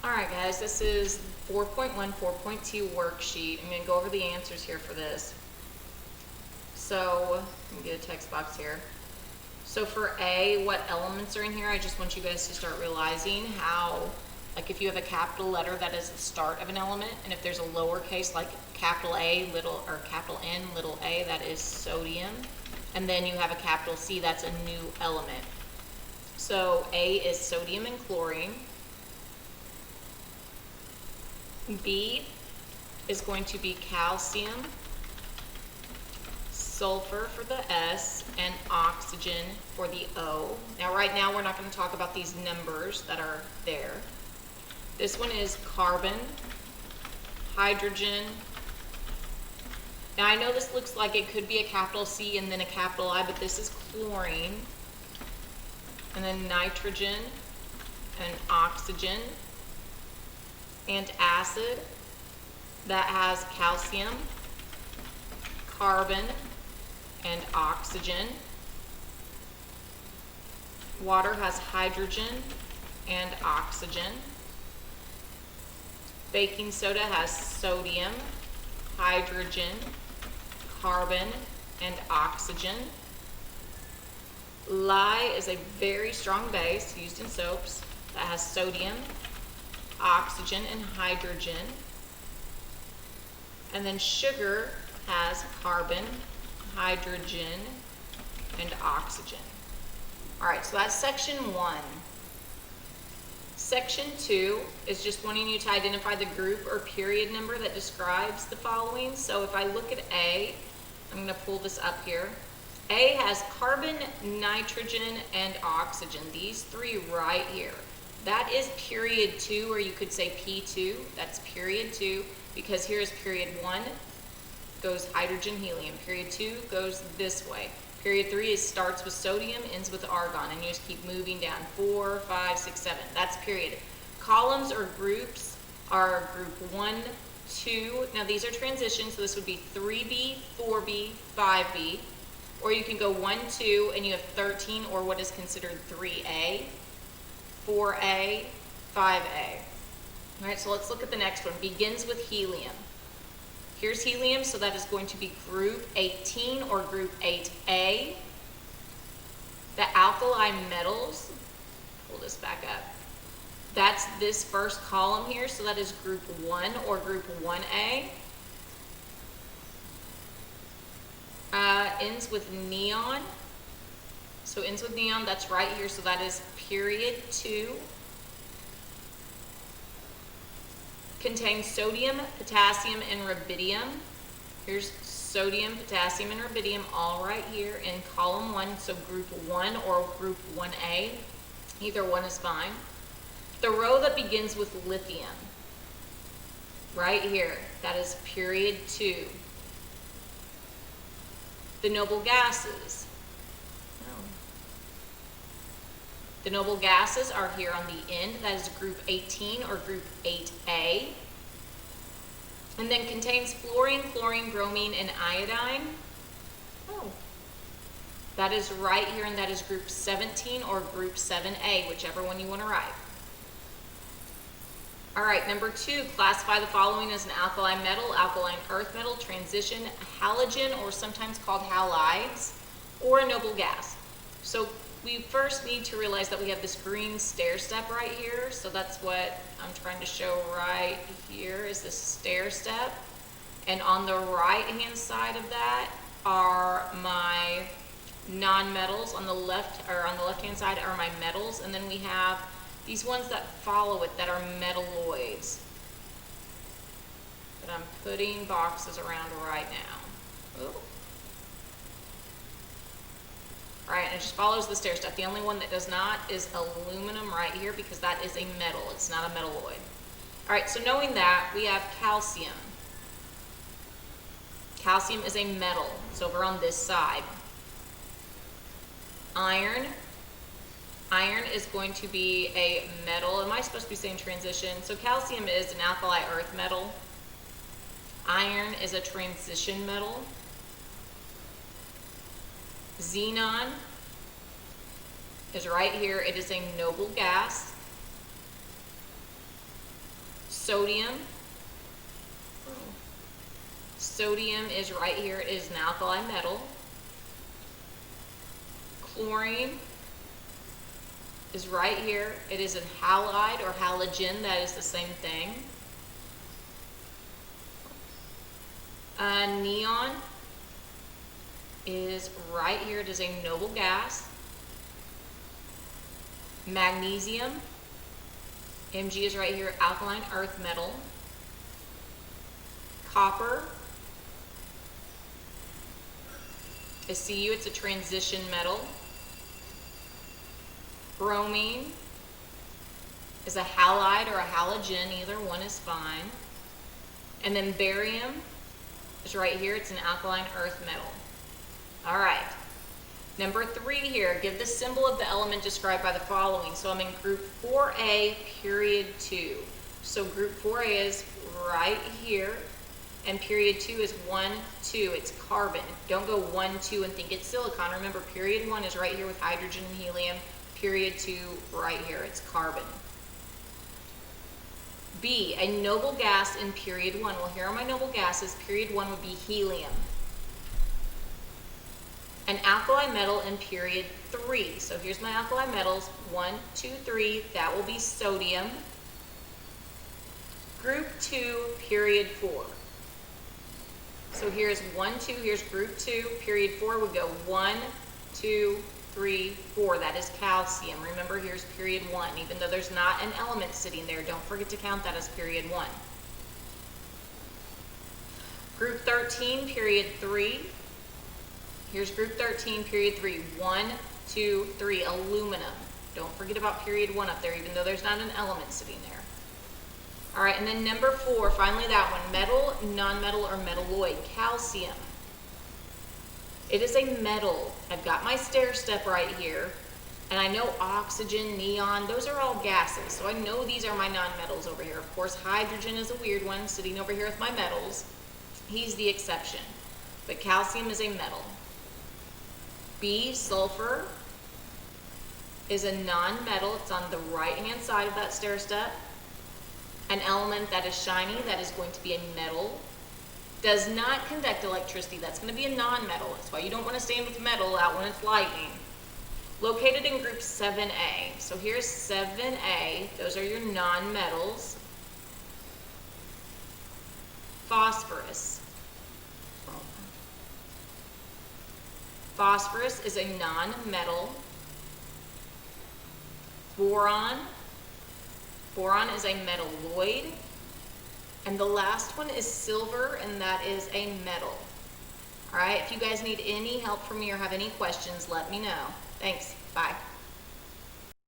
Alright guys, this is 4.1, 4.2 worksheet. I'm going to go over the answers here for this. So, let me get a text box here. So for A, what elements are in here? I just want you guys to start realizing how, like if you have a capital letter, that is the start of an element, and if there's a lowercase like capital A, little, or capital N, little a, that is sodium. And then you have a capital C, that's a new element. So A is sodium and chlorine. B is going to be calcium, sulfur for the S, and oxygen for the O. Now right now we're not going to talk about these numbers that are there. This one is carbon, hydrogen. Now I know this looks like it could be a capital C and then a capital I, but this is chlorine. And then nitrogen and oxygen. And acid, that has calcium, carbon, and oxygen. Water has hydrogen and oxygen. Baking soda has sodium, hydrogen, carbon, and oxygen. Lye is a very strong base used in soaps that has sodium, oxygen, and hydrogen. And then sugar has carbon, hydrogen, and oxygen. Alright, so that's section 1. Section 2 is just wanting you to identify the group or period number that describes the following. So if I look at A, I'm going to pull this up here. A has carbon, nitrogen, and oxygen. These three right here. That is period 2, or you could say P2. That's period 2, because here's period 1, goes hydrogen, helium. Period 2 goes this way. Period 3 starts with sodium, ends with argon, and you just keep moving down. 4, 5, 6, 7. That's period. Columns or groups are group 1, 2. Now these are transitions, so this would be 3B, 4B, 5B. Or you can go 1, 2, and you have 13, or what is considered 3A. 4A, 5A. All right, so let's look at the next one. Begins with helium. Here's helium, so that is going to be group 18 or group 8A. The alkali metals, pull this back up. That's this first column here, so that is group 1 or group 1A. Ends with neon. So ends with neon, that's right here, so that is period 2. Contains sodium, potassium, and rubidium. Here's sodium, potassium, and rubidium all right here in column 1, so group 1 or group 1A. Either one is fine. The row that begins with lithium, right here, that is period 2. The noble gases. The noble gases are here on the end. That is group 18 or group 8A. And then contains fluorine, chlorine, bromine, and iodine. Oh. That is right here, and that is group 17 or group 7A, whichever one you want to write. All right, number 2, classify the following as an alkali metal, alkaline earth metal, transition, halogen, or sometimes called halides, or a noble gas. So we first need to realize that we have this green stair step right here. So that's what I'm trying to show right here is this stair step. And on the right hand side of that are my non-metals. On the left, or on the left hand side are my metals. And then we have these ones that follow it that are metalloids that I'm putting boxes around right now. Ooh. All right, and it just follows the stair step. The only one that does not is aluminum right here because that is a metal. It's not a metalloid. All right, so knowing that, we have calcium. Calcium is a metal. It's over on this side. Iron. Iron is going to be a metal. Am I supposed to be saying transition? So calcium is an alkali earth metal. Iron is a transition metal. Xenon is right here. It is a noble gas. Sodium. Sodium is right here. It is an alkali metal. Chlorine is right here. It is an halide or halogen. That is the same thing. Neon is right here. It is a noble gas. Magnesium, Mg is right here, alkaline earth metal. Copper is Cu, it's a transition metal. Bromine is a halide or a halogen, either one is fine. And then barium is right here, it's an alkaline earth metal. All right, number 3 here, give the symbol of the element described by the following. So I'm in group 4A, period 2. So group 4A is right here, and period 2 is 1, 2, it's carbon. Don't go 1, 2 and think it's silicon. Remember, period 1 is right here with hydrogen and helium. Period 2 right here, it's carbon. B, a noble gas in period 1. Well, here are my noble gases. Period 1 would be helium. An alkali metal in period 3. So here's my alkali metals, 1, 2, 3, that will be sodium. Group 2, period 4. So here's 1, 2, here's group 2, period 4 would go 1, 2, 3, 4. That is calcium. Remember, here's period 1. Even though there's not an element sitting there, don't forget to count that as period 1. Group 13, period 3. Here's group 13, period 3. 1, 2, 3, aluminum. Don't forget about period 1 up there, even though there's not an element sitting there. All right, and then number 4, finally that one, metal, nonmetal, or metalloid, calcium. It is a metal. I've got my stair step right here, and I know oxygen, neon, those are all gases, so I know these are my nonmetals over here. Of course, hydrogen is a weird one, sitting over here with my metals. He's the exception, but calcium is a metal. B, sulfur, is a non-metal. It's on the right-hand side of that stair step. An element that is shiny, that is going to be a metal. Does not conduct electricity. That's going to be a non-metal. That's why you don't want to stand with metal out when it's lightning. Located in group 7A. So here's 7A. Those are your non-metals. Phosphorus. Phosphorus is a non-metal. Boron. Boron is a metalloid. And the last one is silver, and that is a metal. All right, if you guys need any help from me or have any questions, let me know. Thanks. Bye.